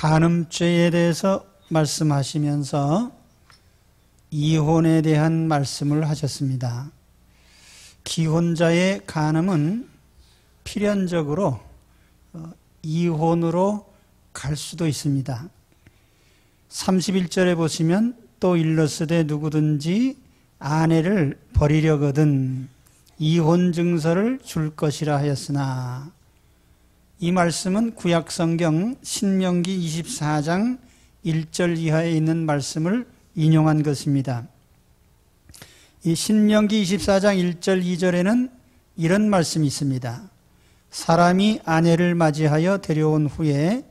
간음죄에 대해서 말씀하시면서 이혼에 대한 말씀을 하셨습니다. 기혼자의 간음은 필연적으로 이혼으로 갈 수도 있습니다. 31절에 보시면 또 일러스되 누구든지 아내를 버리려거든 이혼 증서를 줄 것이라 하였으나, 이 말씀은 구약성경 신명기 24장 1절 이하에 있는 말씀을 인용한 것입니다. 이 신명기 24장 1절 2절에는 이런 말씀이 있습니다. 사람이 아내를 맞이하여 데려온 후에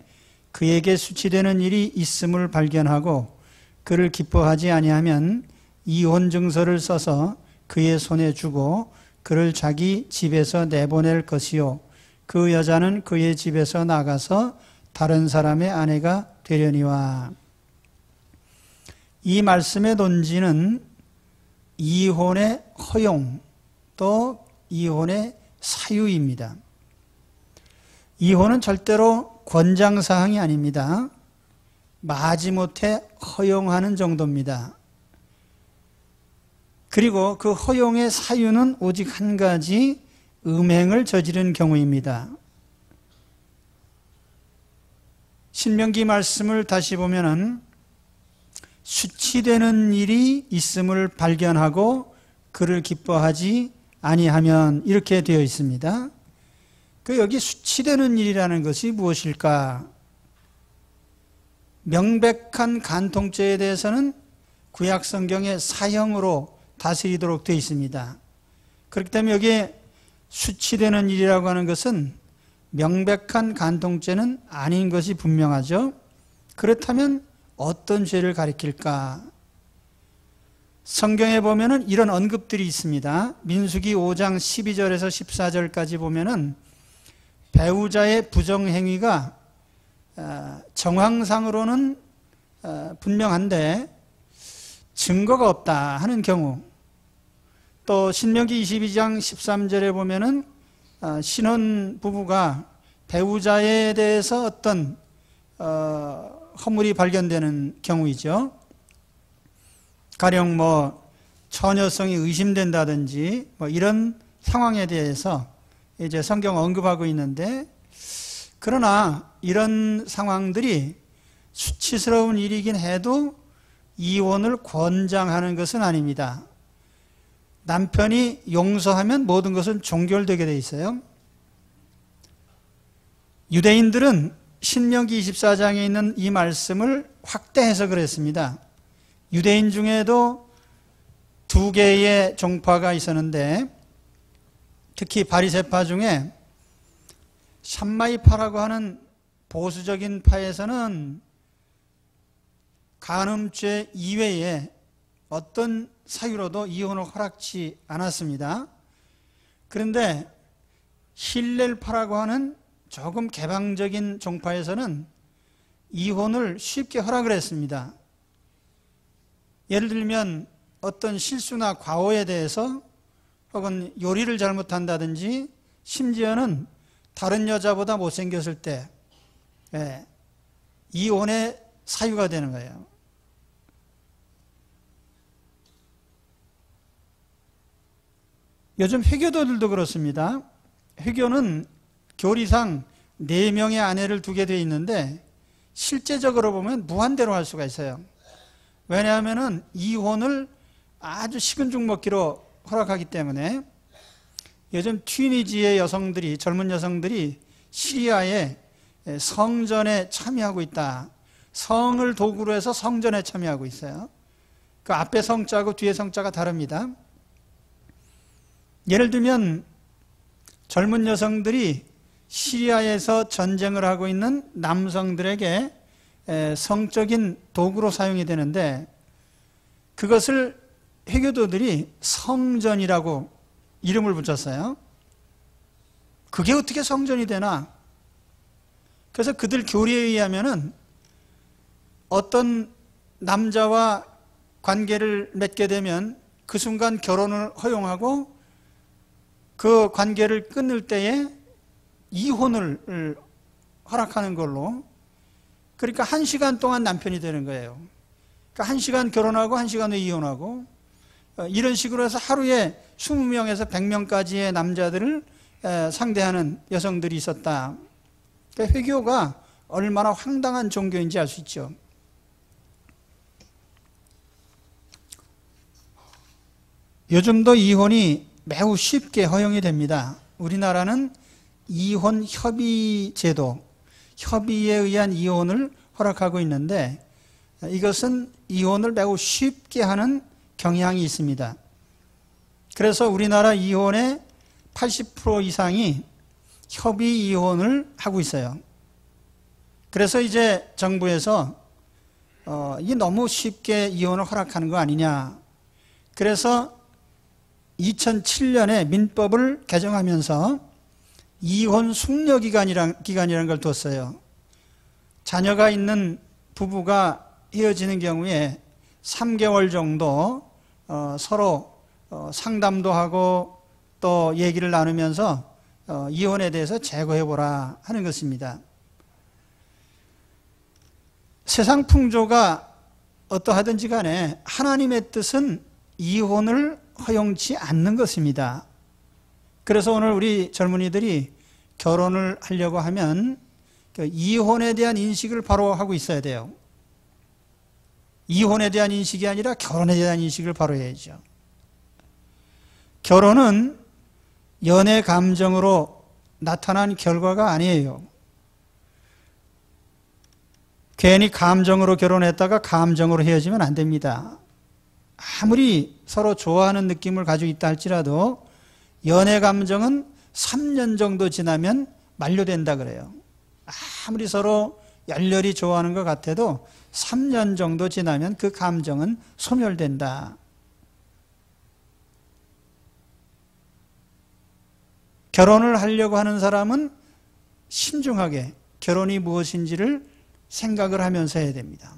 그에게 수치되는 일이 있음을 발견하고 그를 기뻐하지 아니하면 이혼 증서를 써서 그의 손에 주고 그를 자기 집에서 내보낼 것이요 그 여자는 그의 집에서 나가서 다른 사람의 아내가 되려니와. 이 말씀의 논지는 이혼의 허용 또 이혼의 사유입니다. 이혼은 절대로 권장사항이 아닙니다. 마지못해 허용하는 정도입니다. 그리고 그 허용의 사유는 오직 한 가지, 음행을 저지른 경우입니다. 신명기 말씀을 다시 보면은 수치되는 일이 있음을 발견하고 그를 기뻐하지 아니하면 이렇게 되어 있습니다. 여기 수치되는 일이라는 것이 무엇일까? 명백한 간통죄에 대해서는 구약 성경의 사형으로 다스리도록 되어 있습니다. 그렇기 때문에 여기에 수치되는 일이라고 하는 것은 명백한 간통죄는 아닌 것이 분명하죠. 그렇다면 어떤 죄를 가리킬까? 성경에 보면은 이런 언급들이 있습니다. 민수기 5장 12절에서 14절까지 보면은 배우자의 부정행위가 정황상으로는 분명한데 증거가 없다 하는 경우, 또 신명기 22장 13절에 보면은 신혼 부부가 배우자에 대해서 어떤 허물이 발견되는 경우이죠. 가령 처녀성이 의심된다든지 이런 상황에 대해서 이제 성경 언급하고 있는데, 그러나 이런 상황들이 수치스러운 일이긴 해도 이혼을 권장하는 것은 아닙니다. 남편이 용서하면 모든 것은 종결되게 돼 있어요. 유대인들은 신명기 24장에 있는 이 말씀을 확대해서 그랬습니다. 유대인 중에도 두 개의 종파가 있었는데, 특히 바리새파 중에 샴마이파라고 하는 보수적인 파에서는 간음죄 이외에 어떤 사유로도 이혼을 허락치 않았습니다. 그런데 힐렐파라고 하는 조금 개방적인 종파에서는 이혼을 쉽게 허락을 했습니다. 예를 들면 어떤 실수나 과오에 대해서, 혹은 요리를 잘못한다든지, 심지어는 다른 여자보다 못생겼을 때 이혼의 사유가 되는 거예요. 요즘 회교도들도 그렇습니다. 회교는 교리상 4명의 아내를 두게 되어 있는데 실제적으로 보면 무한대로 할 수가 있어요. 왜냐하면 이혼을 아주 식은 죽 먹기로 허락하기 때문에. 요즘 튀니지의 여성들이, 젊은 여성들이 시리아에 성전에 참여하고 있다. 성을 도구로 해서 성전에 참여하고 있어요. 그 앞에 성자하고 뒤에 성자가 다릅니다. 예를 들면 젊은 여성들이 시리아에서 전쟁을 하고 있는 남성들에게 성적인 도구로 사용이 되는데, 그것을 회교도들이 성전이라고 이름을 붙였어요. 그게 어떻게 성전이 되나? 그래서 그들 교리에 의하면은 어떤 남자와 관계를 맺게 되면 그 순간 결혼을 허용하고 그 관계를 끊을 때에 이혼을 허락하는 걸로, 그러니까 1시간 동안 남편이 되는 거예요. 그러니까 1시간 결혼하고 1시간 후에 이혼하고, 이런 식으로 해서 하루에 20명에서 100명까지의 남자들을 상대하는 여성들이 있었다. 그러니까 회교가 얼마나 황당한 종교인지 알 수 있죠. 요즘도 이혼이 매우 쉽게 허용이 됩니다. 우리나라는 이혼 협의 제도, 협의에 의한 이혼을 허락하고 있는데, 이것은 이혼을 매우 쉽게 하는 경향이 있습니다. 그래서 우리나라 이혼의 80% 이상이 협의 이혼을 하고 있어요. 그래서 이제 정부에서 이게 너무 쉽게 이혼을 허락하는 거 아니냐. 그래서 2007년에 민법을 개정하면서 이혼 숙려 기간이라는 걸 뒀어요. 자녀가 있는 부부가 헤어지는 경우에 3개월 정도 서로 상담도 하고 또 얘기를 나누면서 이혼에 대해서 재고해보라 하는 것입니다. 세상 풍조가 어떠하든지 간에 하나님의 뜻은 이혼을 허용치 않는 것입니다. 그래서 오늘 우리 젊은이들이 결혼을 하려고 하면 이혼에 대한 인식을 바로 하고 있어야 돼요. 이혼에 대한 인식이 아니라 결혼에 대한 인식을 바로 해야죠. 결혼은 연애 감정으로 나타난 결과가 아니에요. 괜히 감정으로 결혼했다가 감정으로 헤어지면 안 됩니다. 아무리 서로 좋아하는 느낌을 가지고 있다 할지라도 연애 감정은 3년 정도 지나면 만료된다 그래요. 아무리 서로 열렬히 좋아하는 것 같아도 3년 정도 지나면 그 감정은 소멸된다. 결혼을 하려고 하는 사람은 신중하게 결혼이 무엇인지를 생각을 하면서 해야 됩니다.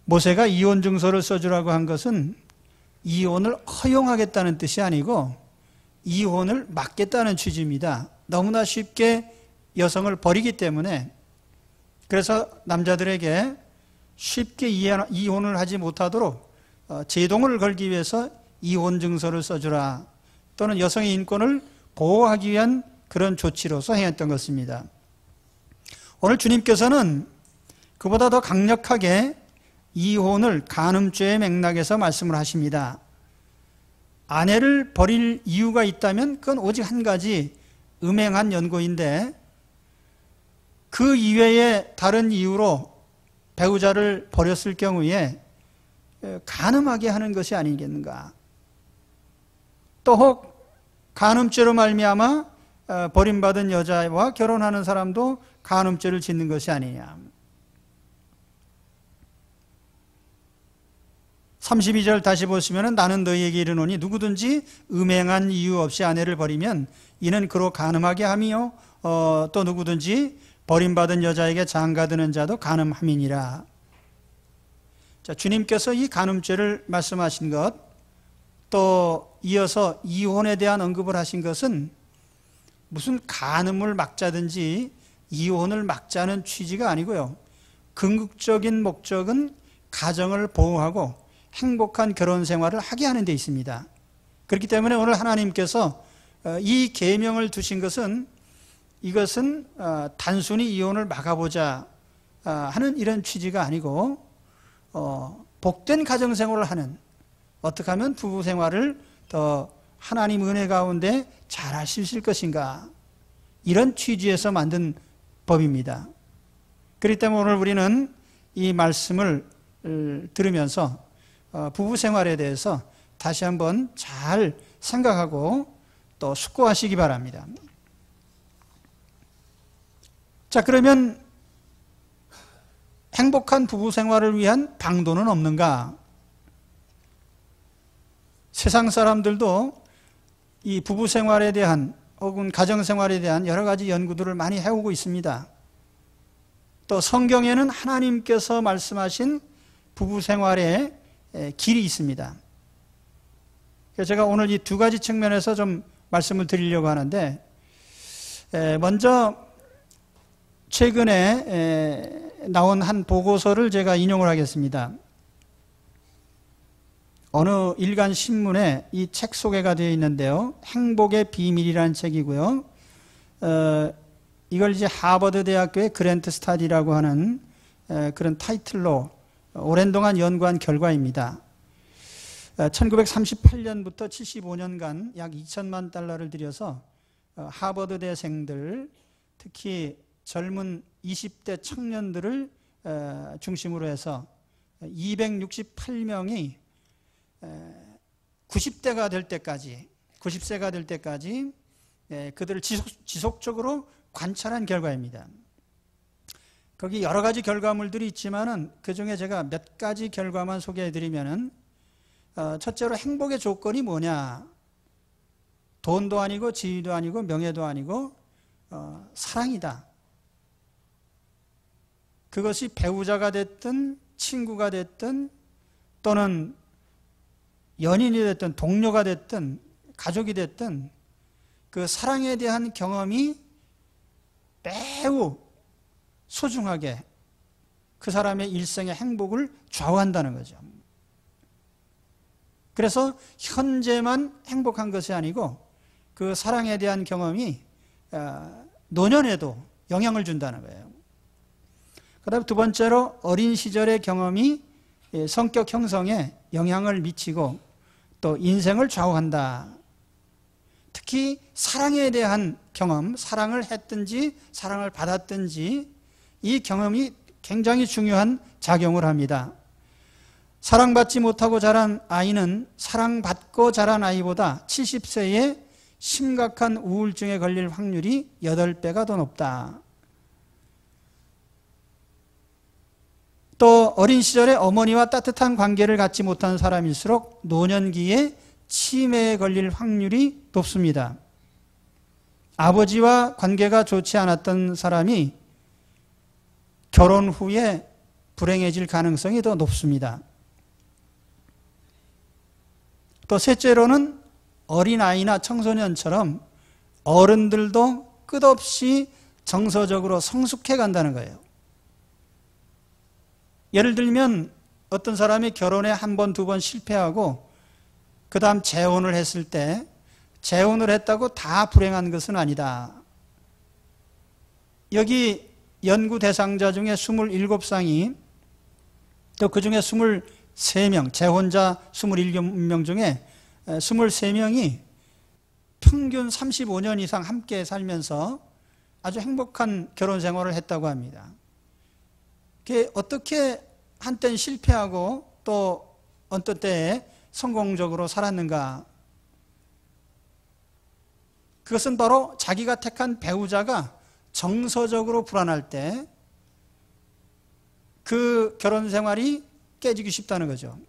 모세가 이혼 증서를 써주라고 한 것은 이혼을 허용하겠다는 뜻이 아니고 이혼을 막겠다는 취지입니다. 너무나 쉽게 여성을 버리기 때문에, 그래서 남자들에게 쉽게 이혼을 하지 못하도록 제동을 걸기 위해서 이혼 증서를 써주라, 또는 여성의 인권을 보호하기 위한 그런 조치로서 행했던 것입니다. 오늘 주님께서는 그보다 더 강력하게 이혼을 간음죄의 맥락에서 말씀을 하십니다. 아내를 버릴 이유가 있다면 그건 오직 한 가지, 음행한 연고인데 그 이외에 다른 이유로 배우자를 버렸을 경우에 간음하게 하는 것이 아니겠는가. 또 혹 간음죄로 말미암아 버림받은 여자와 결혼하는 사람도 간음죄를 짓는 것이 아니냐. 32절 다시 보시면 나는 너희에게 이르노니 누구든지 음행한 이유 없이 아내를 버리면 이는 그로 간음하게 함이요 또 누구든지 버림받은 여자에게 장가드는 자도 간음함이니라. 자, 주님께서 이 간음죄를 말씀하신 것, 또 이어서 이혼에 대한 언급을 하신 것은 무슨 간음을 막자든지 이혼을 막자는 취지가 아니고요. 궁극적인 목적은 가정을 보호하고 행복한 결혼 생활을 하게 하는 데 있습니다. 그렇기 때문에 오늘 하나님께서 이 계명을 두신 것은, 이것은 단순히 이혼을 막아보자 하는 이런 취지가 아니고 복된 가정 생활을 하는, 어떻게 하면 부부 생활을 더 하나님 은혜 가운데 잘 할 수 있을 것인가, 이런 취지에서 만든 법입니다. 그렇기 때문에 오늘 우리는 이 말씀을 들으면서 부부 생활에 대해서 다시 한번 잘 생각하고 또 숙고하시기 바랍니다. 자, 그러면 행복한 부부 생활을 위한 방도는 없는가? 세상 사람들도 이 부부 생활에 대한 혹은 가정 생활에 대한 여러 가지 연구들을 많이 해오고 있습니다. 또 성경에는 하나님께서 말씀하신 부부 생활의 길이 있습니다. 그래서 제가 오늘 이 두 가지 측면에서 좀 말씀을 드리려고 하는데, 먼저 최근에 나온 한 보고서를 제가 인용을 하겠습니다. 어느 일간 신문에 이 책 소개가 되어 있는데요. 행복의 비밀이라는 책이고요. 이걸 이제 하버드 대학교의 그랜트 스타디라고 하는 그런 타이틀로 오랜 동안 연구한 결과입니다. 1938년부터 75년간 약 2천만 달러를 들여서 하버드 대생들, 특히 젊은 20대 청년들을 중심으로 해서 268명이 90세가 될 때까지 그들을 지속적으로 관찰한 결과입니다. 거기 여러 가지 결과물들이 있지만은 그 중에 제가 몇 가지 결과만 소개해 드리면은 첫째로 행복의 조건이 뭐냐? 돈도 아니고 지위도 아니고 명예도 아니고 사랑이다. 그것이 배우자가 됐든 친구가 됐든 또는 연인이 됐든 동료가 됐든 가족이 됐든 그 사랑에 대한 경험이 매우 소중하게 그 사람의 일생의 행복을 좌우한다는 거죠. 그래서 현재만 행복한 것이 아니고 그 사랑에 대한 경험이 노년에도 영향을 준다는 거예요. 그 다음에 두 번째로 어린 시절의 경험이 성격 형성에 영향을 미치고 또 인생을 좌우한다. 특히 사랑에 대한 경험, 사랑을 했든지 사랑을 받았든지 이 경험이 굉장히 중요한 작용을 합니다. 사랑받지 못하고 자란 아이는 사랑받고 자란 아이보다 70세에 심각한 우울증에 걸릴 확률이 8배가 더 높다. 또 어린 시절에 어머니와 따뜻한 관계를 갖지 못한 사람일수록 노년기에 치매에 걸릴 확률이 높습니다. 아버지와 관계가 좋지 않았던 사람이 결혼 후에 불행해질 가능성이 더 높습니다. 또 셋째로는 어린아이나 청소년처럼 어른들도 끝없이 정서적으로 성숙해 간다는 거예요. 예를 들면 어떤 사람이 결혼에 한 번, 두 번 실패하고 그 다음 재혼을 했을 때 재혼을 했다고 다 불행한 것은 아니다. 여기 연구 대상자 중에 27쌍이 또 그 중에 23명, 재혼자 27명 중에 23명이 평균 35년 이상 함께 살면서 아주 행복한 결혼 생활을 했다고 합니다. 그게 어떻게 한때는 실패하고 또 어떤 때에 성공적으로 살았는가? 그것은 바로 자기가 택한 배우자가 정서적으로 불안할 때 그 결혼 생활이 깨지기 쉽다는 거죠.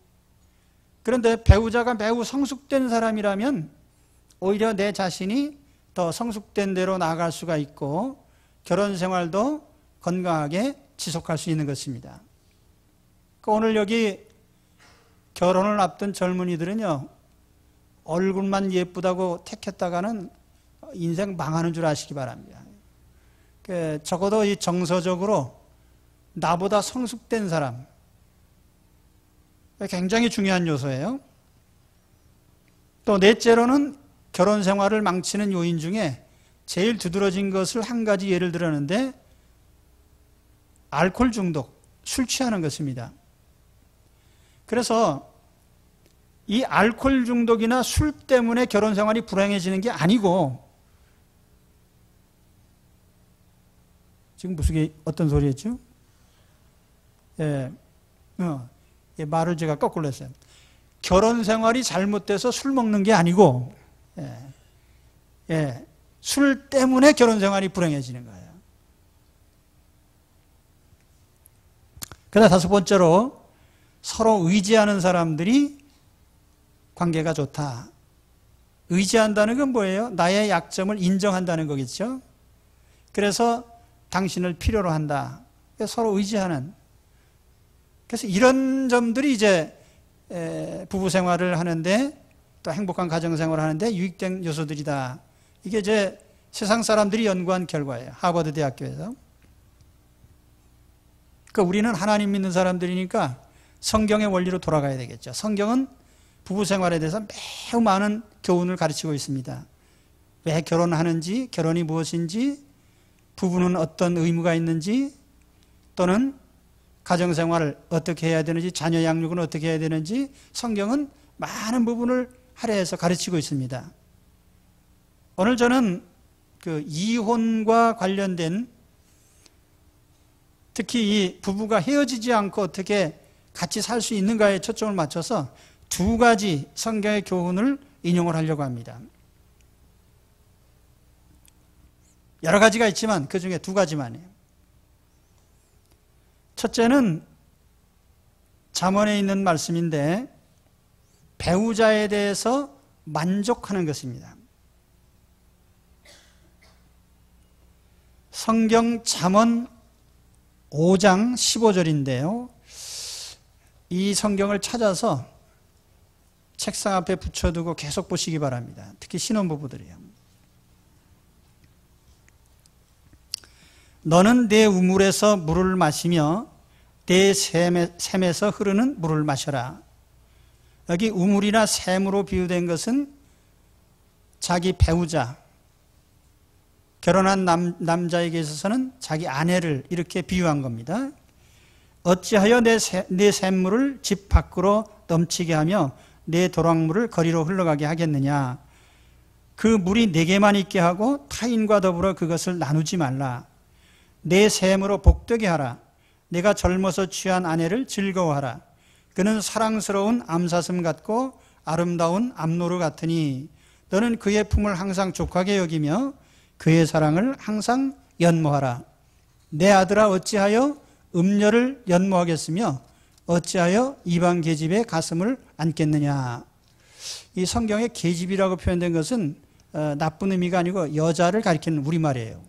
그런데 배우자가 매우 성숙된 사람이라면 오히려 내 자신이 더 성숙된 대로 나아갈 수가 있고 결혼 생활도 건강하게 지속할 수 있는 것입니다. 오늘 여기 결혼을 앞둔 젊은이들은요, 얼굴만 예쁘다고 택했다가는 인생 망하는 줄 아시기 바랍니다. 적어도 이 정서적으로 나보다 성숙된 사람, 굉장히 중요한 요소예요. 또 넷째로는 결혼 생활을 망치는 요인 중에 제일 두드러진 것을 한 가지 예를 들었는데 알코올 중독, 술 취하는 것입니다. 그래서 이 알코올 중독이나 술 때문에 결혼 생활이 불행해지는 게 아니고, 지금 무슨 어떤 소리였죠? 말을 제가 거꾸로 했어요. 결혼 생활이 잘못돼서 술 먹는 게 아니고, 술 때문에 결혼 생활이 불행해지는 거예요. 그다음 다섯 번째로 서로 의지하는 사람들이 관계가 좋다. 의지한다는 건 뭐예요? 나의 약점을 인정한다는 거겠죠. 그래서 당신을 필요로 한다. 서로 의지하는. 그래서 이런 점들이 이제 부부 생활을 하는데 또 행복한 가정 생활을 하는데 유익된 요소들이다. 이게 이제 세상 사람들이 연구한 결과예요. 하버드 대학교에서. 그러니까 우리는 하나님 믿는 사람들이니까 성경의 원리로 돌아가야 되겠죠. 성경은 부부 생활에 대해서 매우 많은 교훈을 가르치고 있습니다. 왜 결혼하는지, 결혼이 무엇인지, 부부는 어떤 의무가 있는지, 또는 가정생활을 어떻게 해야 되는지, 자녀 양육은 어떻게 해야 되는지 성경은 많은 부분을 할애해서 가르치고 있습니다. 오늘 저는 그 이혼과 관련된, 특히 이 부부가 헤어지지 않고 어떻게 같이 살 수 있는가에 초점을 맞춰서 두 가지 성경의 교훈을 인용을 하려고 합니다. 여러 가지가 있지만 그 중에 두 가지만이에요. 첫째는 잠언에 있는 말씀인데 배우자에 대해서 만족하는 것입니다. 성경 잠언 5장 15절인데요. 이 성경을 찾아서 책상 앞에 붙여두고 계속 보시기 바랍니다. 특히 신혼부부들이요. 너는 내 우물에서 물을 마시며 내 샘에서 흐르는 물을 마셔라. 여기 우물이나 샘으로 비유된 것은 자기 배우자, 결혼한 남자에게 있어서는 자기 아내를 이렇게 비유한 겁니다. 어찌하여 내 샘물을 집 밖으로 넘치게 하며 내 도랑물을 거리로 흘러가게 하겠느냐. 그 물이 내게만 있게 하고 타인과 더불어 그것을 나누지 말라. 내 샘으로 복되게 하라. 내가 젊어서 취한 아내를 즐거워하라. 그는 사랑스러운 암사슴 같고 아름다운 암노루 같으니 너는 그의 품을 항상 족하게 여기며 그의 사랑을 항상 연모하라. 내 아들아 어찌하여 음녀를 연모하겠으며 어찌하여 이방 계집의 가슴을 안겠느냐. 이 성경에 계집이라고 표현된 것은 나쁜 의미가 아니고 여자를 가리키는 우리말이에요.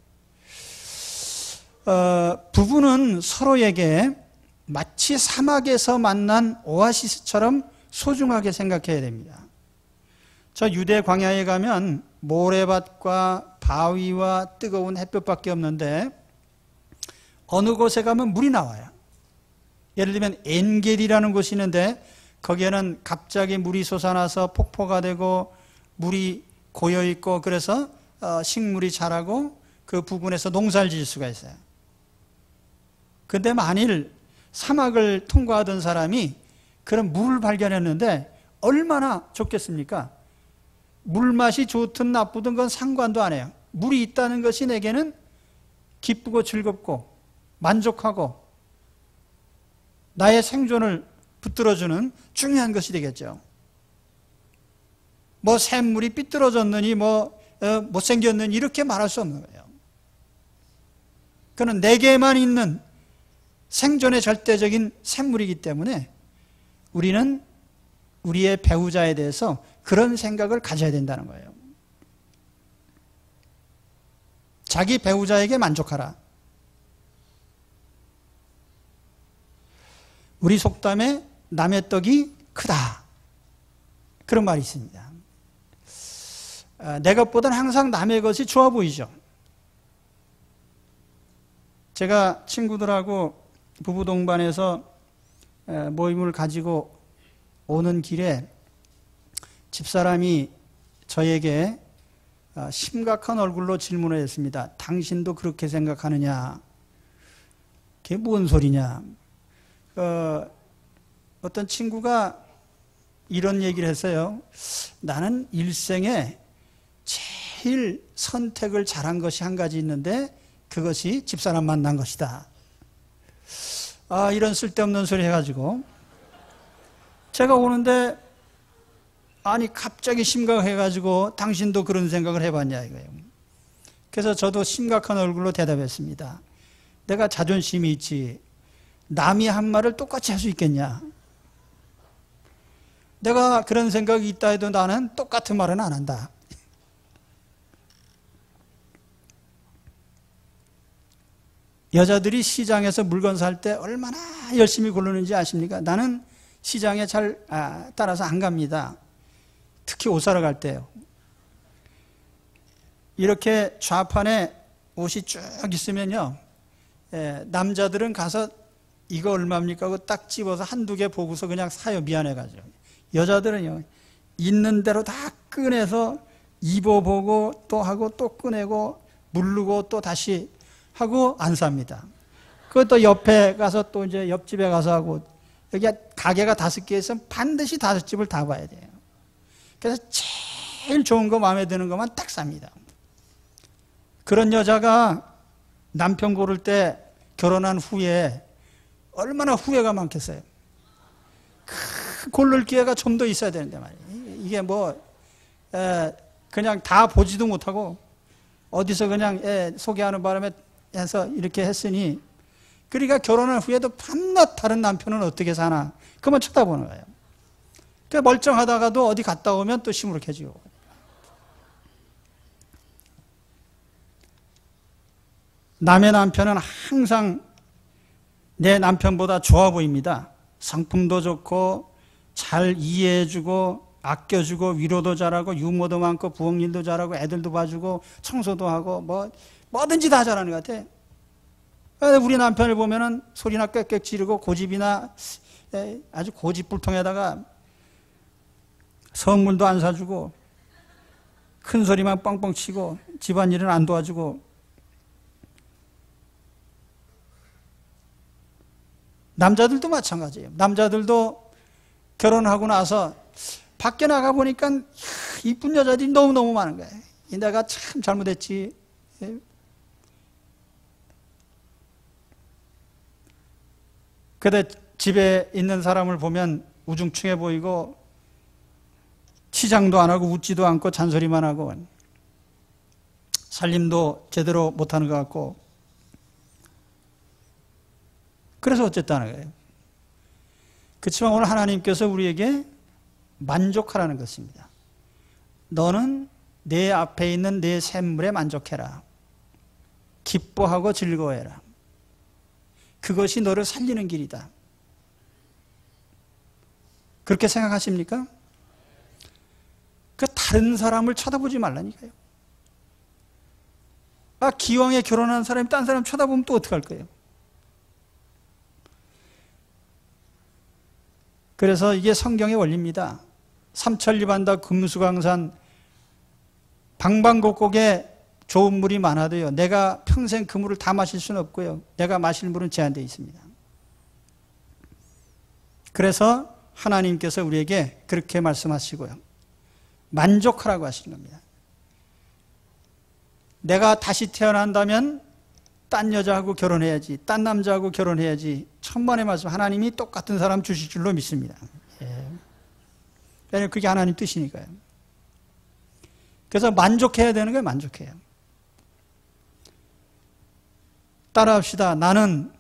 부부는 서로에게 마치 사막에서 만난 오아시스처럼 소중하게 생각해야 됩니다. 저 유대 광야에 가면 모래밭과 바위와 뜨거운 햇볕밖에 없는데 어느 곳에 가면 물이 나와요. 예를 들면 엔겔이라는 곳이 있는데 거기에는 갑자기 물이 솟아나서 폭포가 되고 물이 고여있고 그래서 식물이 자라고 그 부근에서 농사를 지을 수가 있어요. 그런데 만일 사막을 통과하던 사람이 그런 물을 발견했는데 얼마나 좋겠습니까? 물맛이 좋든 나쁘든 건 상관도 안 해요. 물이 있다는 것이 내게는 기쁘고 즐겁고 만족하고 나의 생존을 붙들어주는 중요한 것이 되겠죠. 뭐 샘물이 삐뚤어졌느니 못생겼느니 이렇게 말할 수 없는 거예요. 그는 내게만 있는 생존의 절대적인 샘물이기 때문에 우리는 우리의 배우자에 대해서 그런 생각을 가져야 된다는 거예요. 자기 배우자에게 만족하라. 우리 속담에 남의 떡이 크다. 그런 말이 있습니다. 내 것보다는 항상 남의 것이 좋아 보이죠. 제가 친구들하고 부부 동반해서 모임을 가지고 오는 길에 집사람이 저에게 심각한 얼굴로 질문을 했습니다. 당신도 그렇게 생각하느냐? 그게 뭔 소리냐? 어떤 친구가 이런 얘기를 했어요. 나는 일생에 제일 선택을 잘한 것이 한 가지 있는데 그것이 집사람 만난 것이다. 이런 쓸데없는 소리 해가지고 제가 오는데 아니 갑자기 심각해가지고 당신도 그런 생각을 해봤냐 이거예요. 그래서 저도 심각한 얼굴로 대답했습니다. 내가 자존심이 있지 남이 한 말을 똑같이 할 수 있겠냐. 내가 그런 생각이 있다 해도 나는 똑같은 말은 안 한다. 여자들이 시장에서 물건 살 때 얼마나 열심히 고르는지 아십니까? 나는 시장에 잘 따라서 안 갑니다. 특히 옷 사러 갈 때요. 이렇게 좌판에 옷이 쭉 있으면요, 남자들은 가서 이거 얼마입니까 하고 딱 집어서 한두 개 보고서 그냥 사요. 미안해가지고. 여자들은요, 있는 대로 다 꺼내서 입어보고 또 하고 또 꺼내고 무르고 또 다시 하고 안 삽니다. 그것도 옆에 가서 또 이제 옆집에 가서 하고, 여기 가게가 5개 있으면 반드시 5집을 다 봐야 돼요. 그래서 제일 좋은 거 마음에 드는 것만 딱 삽니다. 그런 여자가 남편 고를 때 결혼한 후에 얼마나 후회가 많겠어요. 고를 기회가 좀 더 있어야 되는데 말이에요. 이게 뭐 그냥 다 보지도 못하고 어디서 그냥 소개하는 바람에 해서 이렇게 했으니, 그러니까 결혼한 후에도 밤낮 다른 남편은 어떻게 사나 그만 쳐다보는 거예요. 그러니까 멀쩡하다가도 어디 갔다 오면 또 시무룩해지고. 남의 남편은 항상 내 남편보다 좋아 보입니다. 성품도 좋고 잘 이해해주고 아껴주고 위로도 잘하고 유머도 많고 부엌일도 잘하고 애들도 봐주고 청소도 하고 뭐든지 다 잘하는 것 같아. 우리 남편을 보면은 소리나 꽥꽥 지르고 고집이나 아주 고집불통에다가 선물도 안 사주고 큰 소리만 뻥뻥 치고 집안일은 안 도와주고. 남자들도 마찬가지예요. 남자들도 결혼하고 나서 밖에 나가 보니까 이쁜 여자들이 너무너무 많은 거예요. 내가 참 잘못했지. 근데 집에 있는 사람을 보면 우중충해 보이고 치장도 안 하고 웃지도 않고 잔소리만 하고 살림도 제대로 못하는 것 같고. 그래서 어쨌다는 거예요. 그렇지만 오늘 하나님께서 우리에게 만족하라는 것입니다. 너는 내 앞에 있는 내 샘물에 만족해라. 기뻐하고 즐거워해라. 그것이 너를 살리는 길이다. 그렇게 생각하십니까? 그 다른 사람을 쳐다보지 말라니까요. 기왕에 결혼한 사람이 딴 사람 쳐다보면 또 어떡할 거예요? 그래서 이게 성경의 원리입니다. 삼천리반다 금수강산 방방곡곡에 좋은 물이 많아도요, 내가 평생 그 물을 다 마실 수는 없고요, 내가 마실 물은 제한되어 있습니다. 그래서 하나님께서 우리에게 그렇게 말씀하시고요, 만족하라고 하시는 겁니다. 내가 다시 태어난다면 딴 여자하고 결혼해야지, 딴 남자하고 결혼해야지, 천번의 말씀, 하나님이 똑같은 사람 주실 줄로 믿습니다. 왜냐하면 그게 하나님 뜻이니까요. 그래서 만족해야 되는 거예요. 만족해요. 따라합시다. 나는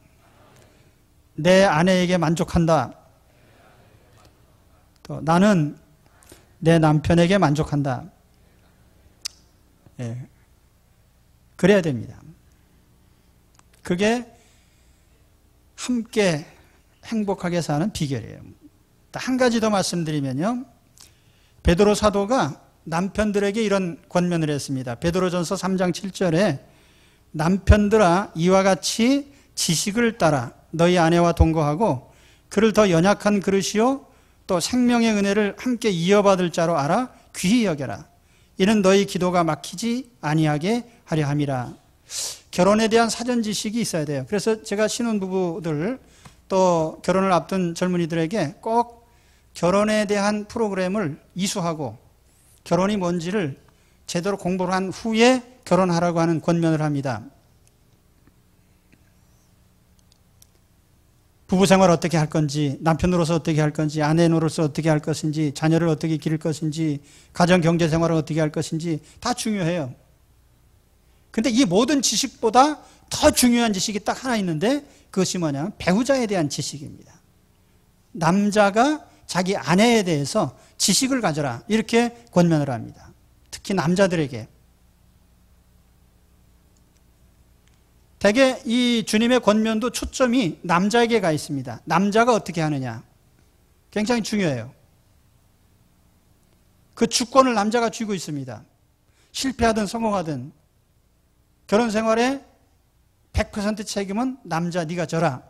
내 아내에게 만족한다. 또 나는 내 남편에게 만족한다. 그래야 됩니다. 그게 함께 행복하게 사는 비결이에요. 한 가지 더 말씀드리면요, 베드로 사도가 남편들에게 이런 권면을 했습니다. 베드로전서 3장 7절에 남편들아 이와 같이 지식을 따라 너희 아내와 동거하고 그를 더 연약한 그릇이요 또 생명의 은혜를 함께 이어받을 자로 알아 귀히 여겨라. 이는 너희 기도가 막히지 아니하게 하려 함이라. 결혼에 대한 사전 지식이 있어야 돼요. 그래서 제가 신혼부부들 또 결혼을 앞둔 젊은이들에게 꼭 결혼에 대한 프로그램을 이수하고 결혼이 뭔지를 제대로 공부를 한 후에 결혼하라고 하는 권면을 합니다. 부부생활 어떻게 할 건지, 남편으로서 어떻게 할 건지, 아내로서 어떻게 할 것인지, 자녀를 어떻게 기를 것인지, 가정경제생활을 어떻게 할 것인지 다 중요해요. 근데 이 모든 지식보다 더 중요한 지식이 딱 하나 있는데 그것이 뭐냐면 배우자에 대한 지식입니다. 남자가 자기 아내에 대해서 지식을 가져라, 이렇게 권면을 합니다. 특히 남자들에게. 대개 이 주님의 권면도 초점이 남자에게 가 있습니다. 남자가 어떻게 하느냐 굉장히 중요해요. 그 주권을 남자가 쥐고 있습니다. 실패하든 성공하든 결혼 생활에 100% 책임은 남자 네가 져라.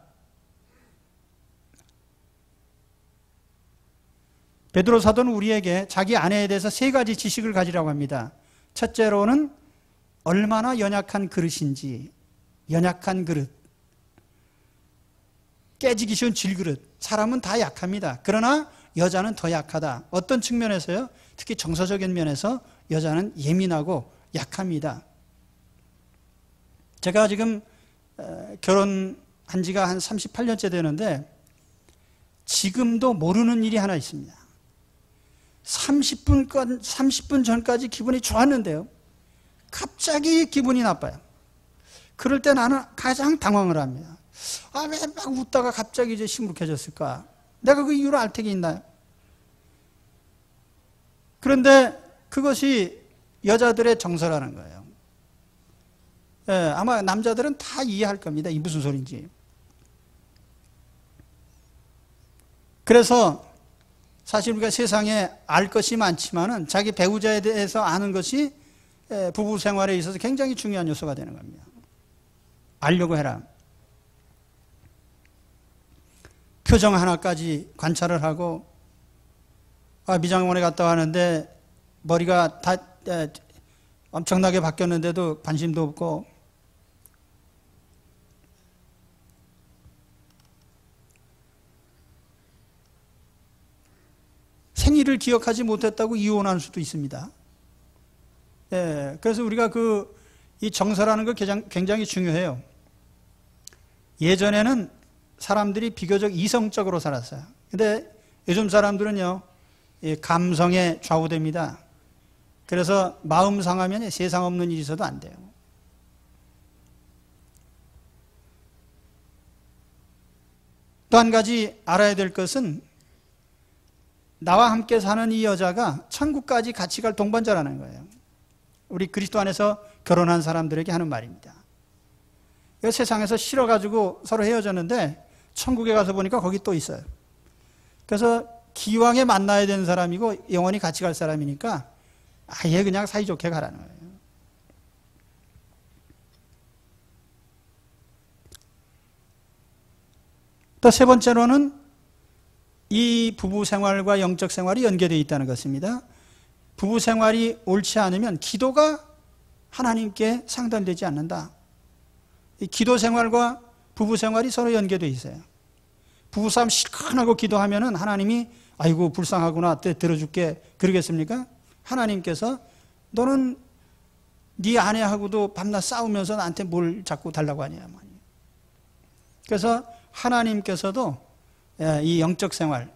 베드로 사도는 우리에게 자기 아내에 대해서 3가지 지식을 가지라고 합니다. 첫째로는 얼마나 연약한 그릇인지. 연약한 그릇, 깨지기 쉬운 질그릇. 사람은 다 약합니다. 그러나 여자는 더 약하다. 어떤 측면에서요? 특히 정서적인 면에서 여자는 예민하고 약합니다. 제가 지금 결혼한 지가 한 38년째 되는데 지금도 모르는 일이 하나 있습니다. 30분 전까지 기분이 좋았는데요, 갑자기 기분이 나빠요. 그럴 때 나는 가장 당황을 합니다. 아, 왜 막 웃다가 갑자기 이제 시무룩해졌을까? 내가 그 이유를 알 택이 있나요? 그런데 그것이 여자들의 정서라는 거예요. 예, 아마 남자들은 다 이해할 겁니다. 이 무슨 소리인지. 그래서 사실 우리가 세상에 알 것이 많지만은 자기 배우자에 대해서 아는 것이 부부 생활에 있어서 굉장히 중요한 요소가 되는 겁니다. 알려고 해라. 표정 하나까지 관찰을 하고, 미장원에 갔다 왔는데 머리가 다 엄청나게 바뀌었는데도 관심도 없고, 생일을 기억하지 못했다고 이혼할 수도 있습니다. 예, 그래서 우리가 이 정서라는 거 굉장히 중요해요. 예전에는 사람들이 비교적 이성적으로 살았어요. 근데 요즘 사람들은요, 감성에 좌우됩니다. 그래서 마음 상하면 세상 없는 일이 있어도 안 돼요. 또 한 가지 알아야 될 것은 나와 함께 사는 이 여자가 천국까지 같이 갈 동반자라는 거예요. 우리 그리스도 안에서 결혼한 사람들에게 하는 말입니다. 세상에서 싫어가지고 서로 헤어졌는데 천국에 가서 보니까 거기 또 있어요. 그래서 기왕에 만나야 되는 사람이고 영원히 같이 갈 사람이니까 아예 그냥 사이좋게 가라는 거예요. 또 3번째로는 이 부부 생활과 영적 생활이 연계되어 있다는 것입니다. 부부 생활이 옳지 않으면 기도가 하나님께 상달되지 않는다. 이 기도 생활과 부부 생활이 서로 연계되어 있어요. 부부싸움 실컷하고 기도하면은 하나님이 아이고 불쌍하구나, 들어줄게 그러겠습니까? 하나님께서 너는 네 아내하고도 밤낮 싸우면서 나한테 뭘 자꾸 달라고 하냐. 그래서 하나님께서도 이 영적 생활,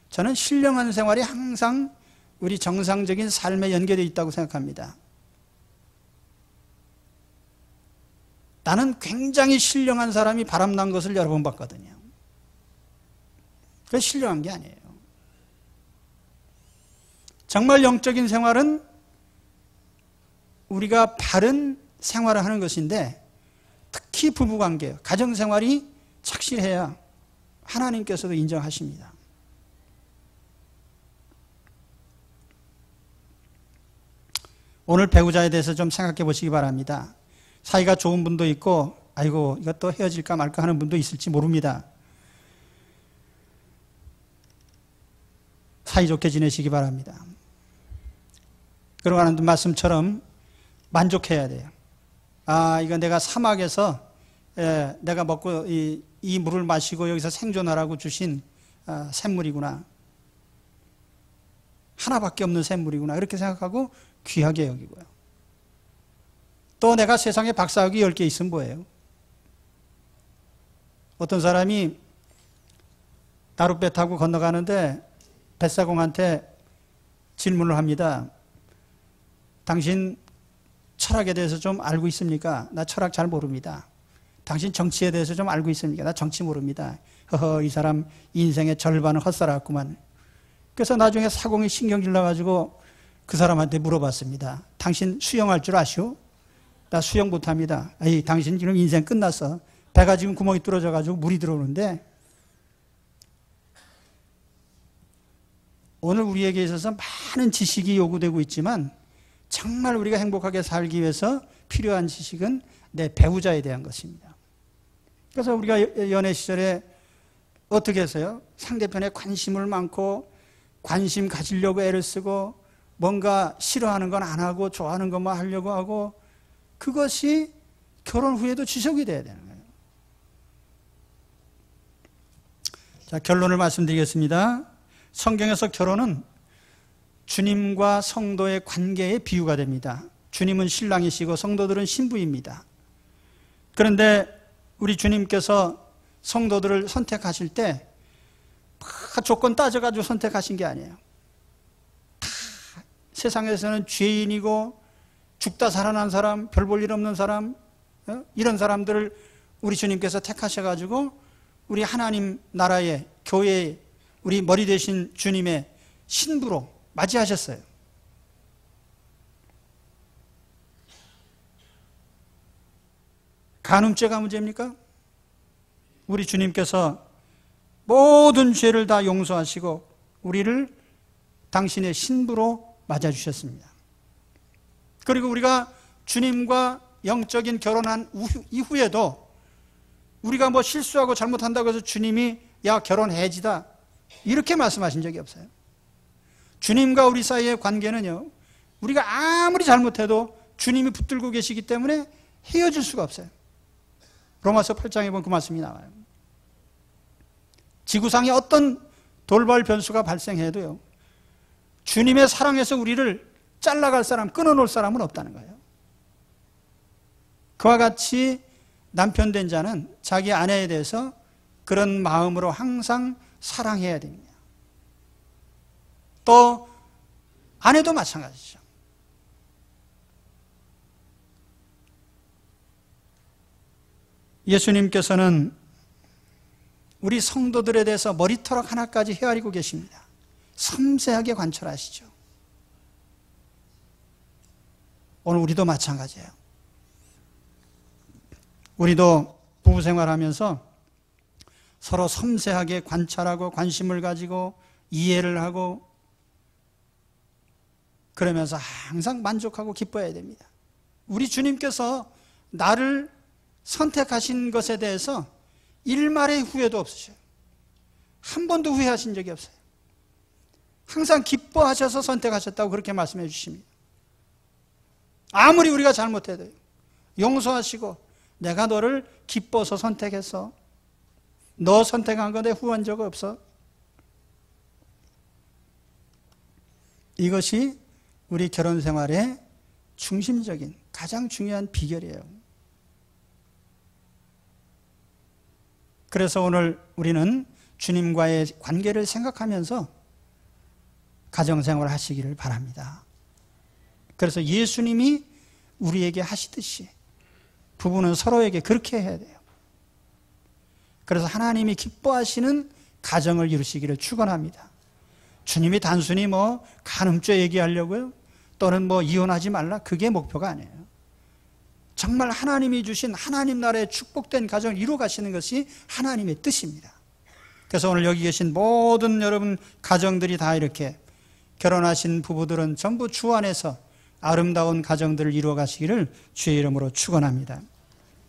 저는 신령한 생활이 항상 우리 정상적인 삶에 연계되어 있다고 생각합니다. 나는 굉장히 신령한 사람이 바람난 것을 여러 번 봤거든요. 그게 신령한 게 아니에요. 정말 영적인 생활은 우리가 바른 생활을 하는 것인데, 특히 부부관계, 가정생활이 착실해야 하나님께서도 인정하십니다. 오늘 배우자에 대해서 좀 생각해 보시기 바랍니다. 사이가 좋은 분도 있고, 아이고 이것도 헤어질까 말까 하는 분도 있을지 모릅니다. 사이좋게 지내시기 바랍니다. 그러고 하는 말씀처럼 만족해야 돼요. 이거 내가 사막에서 내가 먹고 이 물을 마시고 여기서 생존하라고 주신 샘물이구나. 하나밖에 없는 샘물이구나. 이렇게 생각하고 귀하게 여기고요. 또 내가 세상에 박사학위 10개 있으면 뭐예요? 어떤 사람이 나룻배 타고 건너가는데 뱃사공한테 질문을 합니다. 당신 철학에 대해서 좀 알고 있습니까? 나 철학 잘 모릅니다. 당신 정치에 대해서 좀 알고 있습니까? 나 정치 모릅니다. 허허, 이 사람 인생의 절반은 헛살았구만. 그래서 나중에 사공이 신경질 나가지고 그 사람한테 물어봤습니다. 당신 수영할 줄 아시오? 나 수영 못합니다. 아이, 당신 지금 인생 끝났어. 배가 지금 구멍이 뚫어져가지고 물이 들어오는데, 오늘 우리에게 있어서 많은 지식이 요구되고 있지만 정말 우리가 행복하게 살기 위해서 필요한 지식은 내 배우자에 대한 것입니다. 그래서 우리가 연애 시절에 어떻게 해서요? 상대편에 관심을 많고 관심 가지려고 애를 쓰고 뭔가 싫어하는 건 안 하고 좋아하는 것만 하려고 하고 그것이 결혼 후에도 지속이 돼야 되는 거예요. 자, 결론을 말씀드리겠습니다. 성경에서 결혼은 주님과 성도의 관계의 비유가 됩니다. 주님은 신랑이시고 성도들은 신부입니다. 그런데 우리 주님께서 성도들을 선택하실 때 다 조건 따져가지고 선택하신 게 아니에요. 다 세상에서는 죄인이고 죽다 살아난 사람, 별 볼 일 없는 사람, 이런 사람들을 우리 주님께서 택하셔가지고 우리 하나님 나라의 교회의 우리 머리 되신 주님의 신부로 맞이하셨어요. 간음죄가 문제입니까? 우리 주님께서 모든 죄를 다 용서하시고 우리를 당신의 신부로 맞아주셨습니다. 그리고 우리가 주님과 영적인 결혼한 이후에도 우리가 뭐 실수하고 잘못한다고 해서 주님이 야 결혼해지다 이렇게 말씀하신 적이 없어요. 주님과 우리 사이의 관계는요, 우리가 아무리 잘못해도 주님이 붙들고 계시기 때문에 헤어질 수가 없어요. 로마서 8장에 보면 그 말씀이 나와요. 지구상에 어떤 돌발 변수가 발생해도요, 주님의 사랑에서 우리를 잘라갈 사람, 끊어놓을 사람은 없다는 거예요. 그와 같이 남편 된 자는 자기 아내에 대해서 그런 마음으로 항상 사랑해야 됩니다. 또 아내도 마찬가지죠. 예수님께서는 우리 성도들에 대해서 머리털 하나까지 헤아리고 계십니다. 섬세하게 관찰하시죠. 오늘 우리도 마찬가지예요. 우리도 부부 생활하면서 서로 섬세하게 관찰하고 관심을 가지고 이해를 하고 그러면서 항상 만족하고 기뻐해야 됩니다. 우리 주님께서 나를 선택하신 것에 대해서 일말의 후회도 없으셔요. 한 번도 후회하신 적이 없어요. 항상 기뻐하셔서 선택하셨다고 그렇게 말씀해 주십니다. 아무리 우리가 잘못해도요, 용서하시고 내가 너를 기뻐서 선택했어. 너 선택한 건데 후회한 적 없어. 이것이 우리 결혼 생활의 중심적인 가장 중요한 비결이에요. 그래서 오늘 우리는 주님과의 관계를 생각하면서 가정생활을 하시기를 바랍니다. 그래서 예수님이 우리에게 하시듯이 부부는 서로에게 그렇게 해야 돼요. 그래서 하나님이 기뻐하시는 가정을 이루시기를 축원합니다. 주님이 단순히 뭐 간음죄 얘기하려고요, 또는 뭐 이혼하지 말라, 그게 목표가 아니에요. 정말 하나님이 주신 하나님 나라의 축복된 가정을 이루어 가시는 것이 하나님의 뜻입니다. 그래서 오늘 여기 계신 모든 여러분 가정들이 다 이렇게 결혼하신 부부들은 전부 주 안에서 아름다운 가정들을 이루어 가시기를 주의 이름으로 축원합니다.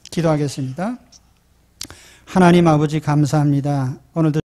기도하겠습니다. 하나님 아버지 감사합니다. 오늘도